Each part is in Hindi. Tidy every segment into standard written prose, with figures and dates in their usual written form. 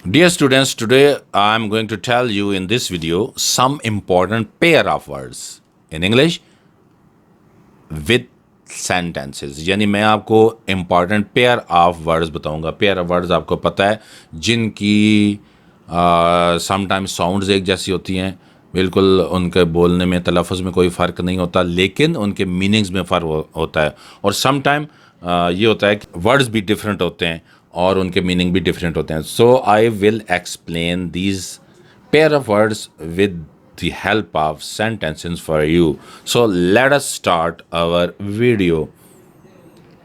Dear students, today I am going to tell you in this video some important pair of words in English with sentences. यानी मैं आपको important pair of words बताऊंगा. Pair of words आपको पता है जिनकी sometimes sounds एक जैसी होती हैं, बिल्कुल उनके बोलने में तलफ़ुज़ में कोई फ़र्क नहीं होता, लेकिन उनके मीनिंग्स में फ़र्क होता है. और समटाइम ये होता है कि वर्ड्स भी डिफरेंट होते हैं और उनके मीनिंग भी डिफरेंट होते हैं. So I will explain these pair of words with the help of sentences for you. So let us start our video.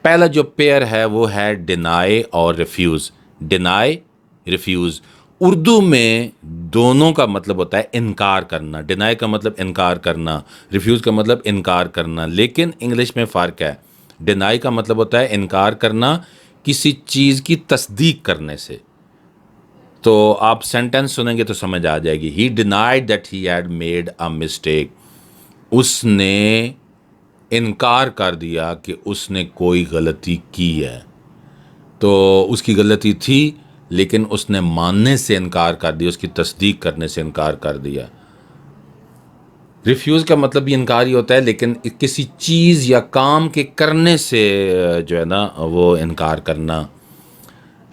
पहला जो पेयर है वो है डिनाई और रिफ्यूज़. Deny, refuse. उर्दू में दोनों का मतलब होता है इनकार करना. डिनाई का मतलब इनकार करना, रिफ्यूज़ का मतलब इनकार करना, लेकिन इंग्लिश में फ़र्क है. डिनाई का मतलब होता है इनकार करना किसी चीज़ की तस्दीक करने से. तो आप सेंटेंस सुनेंगे तो समझ आ जाएगी. ही denied that he had made a mistake. उसने इनकार कर दिया कि उसने कोई गलती की है. तो उसकी गलती थी, लेकिन उसने मानने से इनकार कर दिया, उसकी तस्दीक करने से इनकार कर दिया. रिफ्यूज़ का मतलब भी इनकार ही होता है, लेकिन किसी चीज़ या काम के करने से जो है ना वो इनकार करना.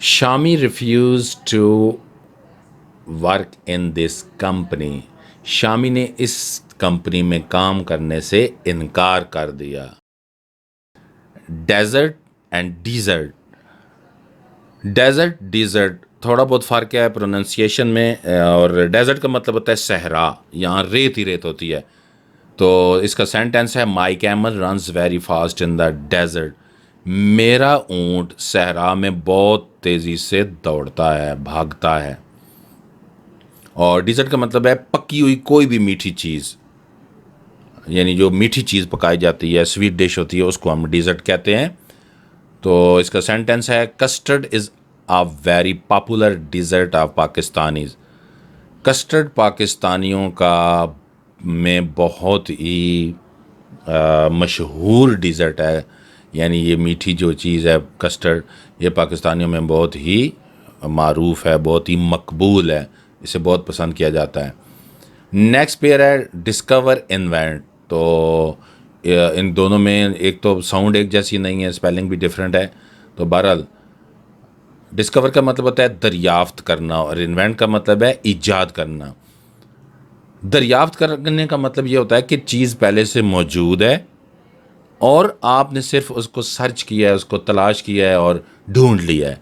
Shami refuse to work in this company. Shami ने इस कंपनी में काम करने से इनकार कर दिया. Desert and dessert. Desert, dessert थोड़ा बहुत फ़र्क है प्रोनाउंसिएशन में. और डेजर्ट का मतलब होता है सहरा, यहाँ रेत ही रेत होती है. तो इसका सेंटेंस है my camel runs very fast in the desert. मेरा ऊँट सहरा में बहुत तेज़ी से दौड़ता है, भागता है. और डिज़र्ट का मतलब है पकी हुई कोई भी मीठी चीज़, यानी जो मीठी चीज़ पकाई जाती है, स्वीट डिश होती है, उसको हम डिज़र्ट कहते हैं. तो इसका सेंटेंस है custard is a very popular dessert of Pakistanis. Custard पाकिस्तानियों का में बहुत ही मशहूर डिज़र्ट है. यानी ये मीठी जो चीज़ है कस्टर्ड, ये पाकिस्तानियों में बहुत ही मारूफ़ है, बहुत ही मकबूल है, इसे बहुत पसंद किया जाता है. नेक्स्ट पेयर है डिस्कवर इन्वेंट. तो इन दोनों में एक तो साउंड एक जैसी नहीं है, स्पेलिंग भी डिफरेंट है. तो बहरहाल डिस्कवर का मतलब होता है दरियाफ्त करना और इन्वेंट का मतलब है ईजाद करना. दरियाफ्त करने का मतलब ये होता है कि चीज़ पहले से मौजूद है और आपने सिर्फ उसको सर्च किया है, उसको तलाश किया है और ढूंढ लिया है.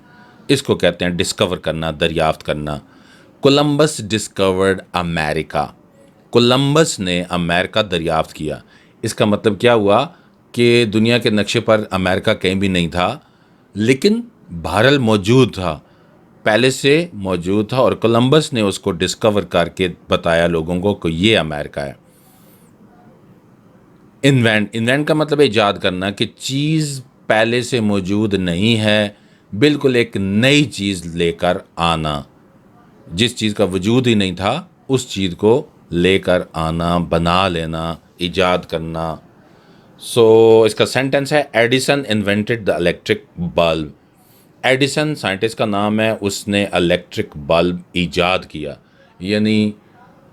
इसको कहते हैं डिस्कवर करना, दरियाफ्त करना. Columbus discovered America. कोलंबस ने अमेरिका दरियाफ्त किया. इसका मतलब क्या हुआ कि दुनिया के नक्शे पर अमेरिका कहीं भी नहीं था, लेकिन बहरहाल मौजूद था, पहले से मौजूद था, और कोलंबस ने उसको डिस्कवर करके बताया लोगों को कि ये अमेरिका है. इन्वेंट, इन्वेंट का मतलब ईजाद करना कि चीज़ पहले से मौजूद नहीं है, बिल्कुल एक नई चीज़ लेकर आना. जिस चीज़ का वजूद ही नहीं था उस चीज़ को लेकर आना, बना लेना, ईजाद करना. सो इसका सेंटेंस है Edison invented the electric bulb. Edison scientist का नाम है, उसने इलेक्ट्रिक बल्ब ईजाद किया. यानी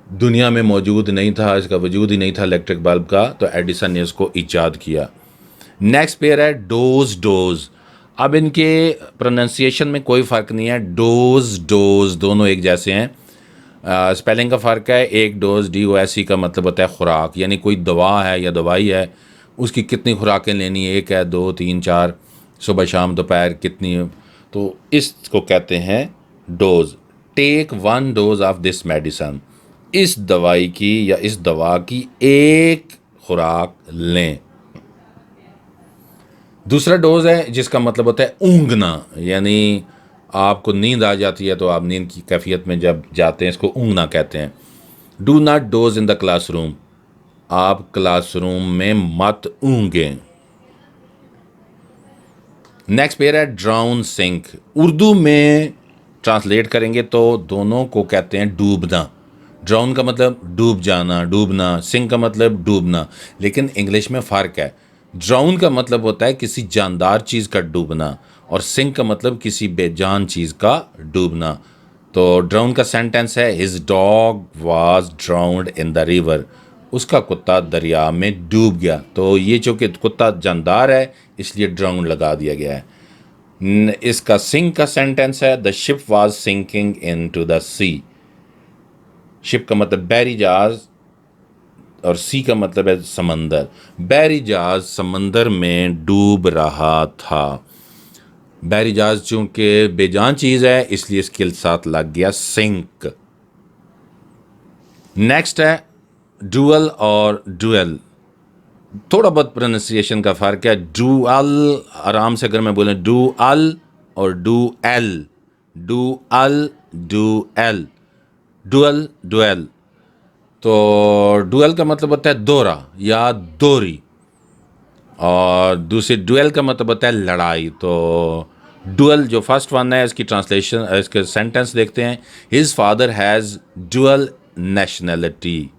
दुनिया में मौजूद नहीं था, इसका वजूद ही नहीं था इलेक्ट्रिक बल्ब का, तो एडिसन ने उसको ईजाद किया. नेक्स्ट पेयर है डोज, डोज. अब इनके प्रोनाउंसिएशन में कोई फ़र्क नहीं है. डोज, डोज दोनों एक जैसे हैं. स्पेलिंग का फ़र्क है. एक डोज DOSE का मतलब होता है खुराक, यानी कोई दवा है या दवाई है, उसकी कितनी खुराकें लेनी है, एक है, 2, 3, 4, सुबह शाम दोपहर कितनी, तो इसको कहते हैं dose. Take 1 dose of this medicine. इस दवाई की या इस दवा की एक खुराक लें. दूसरा डोज है जिसका मतलब होता है ऊँघना, यानी आपको नींद आ जाती है तो आप नींद की कैफियत में जब जाते हैं, इसको ऊँघना कहते हैं. Do not dose in the classroom. आप क्लासरूम में मत ऊँघें. नेक्स्ट पेयर है ड्राउन, सिंक. उर्दू में ट्रांसलेट करेंगे तो दोनों को कहते हैं डूबना. ड्राउन का मतलब डूब जाना, डूबना. सिंक का मतलब डूबना. लेकिन इंग्लिश में फ़र्क है. ड्राउन का मतलब होता है किसी जानदार चीज़ का डूबना, और सिंक का मतलब किसी बेजान चीज़ का डूबना. तो ड्राउन का सेंटेंस है his dog was ड्राउन्ड in the river, उसका कुत्ता दरिया में डूब गया। तो ये चूँकि कुत्ता जानदार है इसलिए ड्राउन लगा दिया गया है। इसका सिंक का सेंटेंस है the ship was sinking into the sea. Ship का मतलब बैरी जहाज और सी का मतलब है समंदर। बैरी जहाज समंदर में डूब रहा था। बैरी जहाज चूंकि बेजान चीज़ है इसलिए इसके साथ लग गया सिंक। नेक्स्ट है डुअल और डुएल। थोड़ा बहुत प्रोनाउंसिएशन का फ़र्क है। डुअल आराम से अगर मैं बोलें डुअल और duel, dual duel, dual duel. तो डुएल का मतलब होता है दोहरा या दोरी, और दूसरी डुएल का मतलब होता है लड़ाई। तो डुअल जो फर्स्ट वन है इसकी ट्रांसलेशन, इसके सेंटेंस देखते हैं। His father has dual nationality.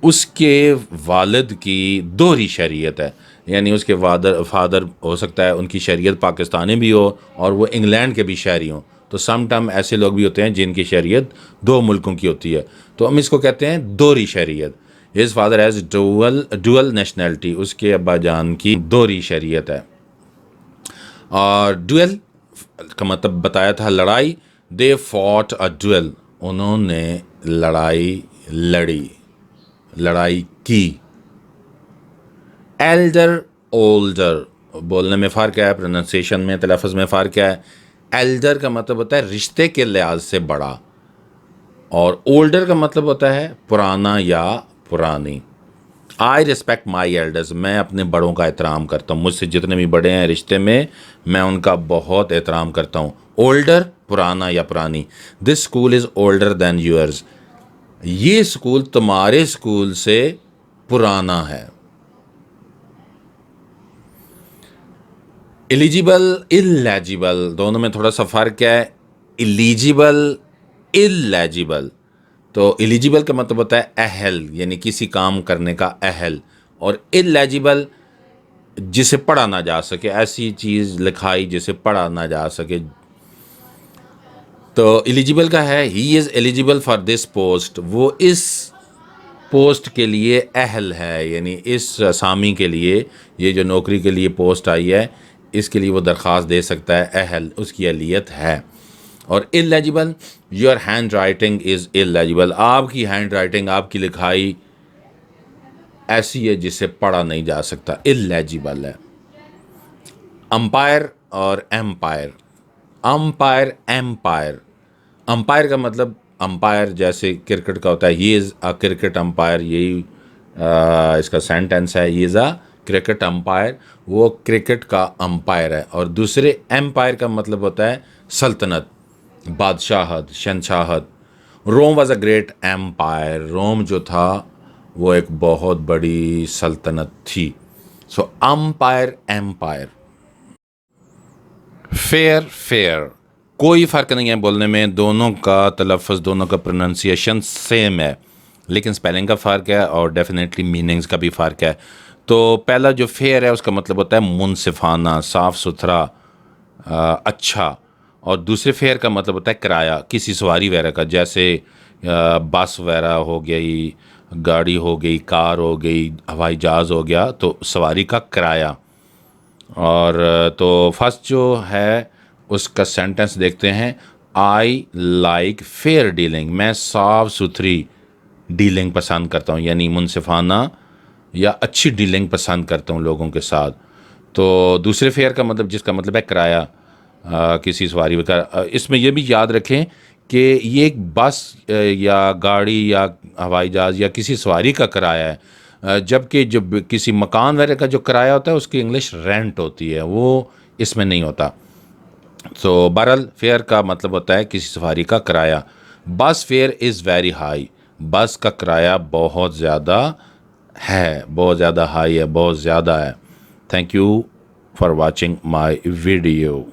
उसके वालिद की दोहरी शरीयत है, यानी उसके फादर हो सकता है उनकी शरीयत पाकिस्तानी भी हो और वो इंग्लैंड के भी शहरी हों। तो सम टाइम ऐसे लोग भी होते हैं जिनकी शरीयत दो मुल्कों की होती है, तो हम इसको कहते हैं दोहरी शरीयत। His father has dual nationality, उसके अब्बा जान की दोहरी शरीयत है। और डुएल का मतलब बताया था लड़ाई। दे फॉट अ डुएल, उन्होंने लड़ाई लड़ी, लड़ाई की। एल्डर ओल्डर, बोलने में फ़र्क है, प्रोनाउंसिएशन में तलफ़ुज़ में फ़र्क है। एल्डर का मतलब होता है रिश्ते के लिहाज से बड़ा, और ओल्डर का मतलब होता है पुराना या पुरानी। आई रिस्पेक्ट माई एल्डर्स, मैं अपने बड़ों का एहतराम करता हूँ। मुझसे जितने भी बड़े हैं रिश्ते में मैं उनका बहुत एहतराम करता हूँ। ओल्डर पुराना या पुरानी। This school is older than yours, ये स्कूल तुम्हारे स्कूल से पुराना है। एलिजिबल इलेजिबल, दोनों में थोड़ा सा फ़र्क है। एलिजिबल इलेजिबल, तो एलिजिबल का मतलब होता है अहल, यानी किसी काम करने का अहल, और इलेजिबल जिसे पढ़ा ना जा सके, ऐसी चीज़ लिखाई जिसे पढ़ा ना जा सके। तो एलिजिबल का है he is eligible for this post, वो इस पोस्ट के लिए अहल है, यानी इस असामी के लिए, ये जो नौकरी के लिए पोस्ट आई है इसके लिए वो दरख्वास्त दे सकता है, अहल उसकी अहलियत है। और illegible, your hand writing is illegible, आपकी हैंड राइटिंग, आपकी लिखाई ऐसी है जिसे पढ़ा नहीं जा सकता, इलेजिबल है। अंपायर और एम्पायर। अंपायर एम्पायर, अंपायर का मतलब अंपायर जैसे क्रिकेट का होता है, he is a cricket umpire, यही इसका सेंटेंस है, he is a cricket umpire, वो क्रिकेट का अंपायर है। और दूसरे एम्पायर का मतलब होता है सल्तनत, बादशाहत, शहनशाहत। Rome was a great empire, Rome जो था वो एक बहुत बड़ी सल्तनत थी। So umpire empire. Fair fair, कोई फ़र्क नहीं है बोलने में, दोनों का तलफ़ुज़, दोनों का प्रोनाउंसिएशन सेम है, लेकिन स्पेलिंग का फ़र्क है और डेफिनेटली मीनिंग्स का भी फ़र्क है। तो पहला जो फेयर है उसका मतलब होता है मुनसिफाना, साफ़ सुथरा, अच्छा। और दूसरे फेयर का मतलब होता है किराया, किसी सवारी वगैरह का, जैसे बस वगैरह हो गई, गाड़ी हो गई, कार हो गई, हवाई जहाज़ हो गया, तो सवारी का किराया। और तो फर्स्ट जो है उसका सेंटेंस देखते हैं। आई लाइक फेयर डीलिंग, मैं साफ़ सुथरी डीलिंग पसंद करता हूँ, यानी मुनसिफाना या अच्छी डीलिंग पसंद करता हूँ लोगों के साथ। तो दूसरे फेयर का मतलब, जिसका मतलब है किराया, किसी सवारी का। इसमें यह भी याद रखें कि ये एक बस या गाड़ी या हवाई जहाज़ या किसी सवारी का किराया है, जबकि जब किसी मकान वगैरह का जो किराया होता है उसकी इंग्लिश रेंट होती है, वो इसमें नहीं होता। तो बहरहाल फेयर का मतलब होता है किसी सवारी का किराया। बस फेयर इज़ वेरी हाई, बस का किराया बहुत ज़्यादा है, बहुत ज़्यादा हाई है, बहुत ज़्यादा है। Thank you for watching my video.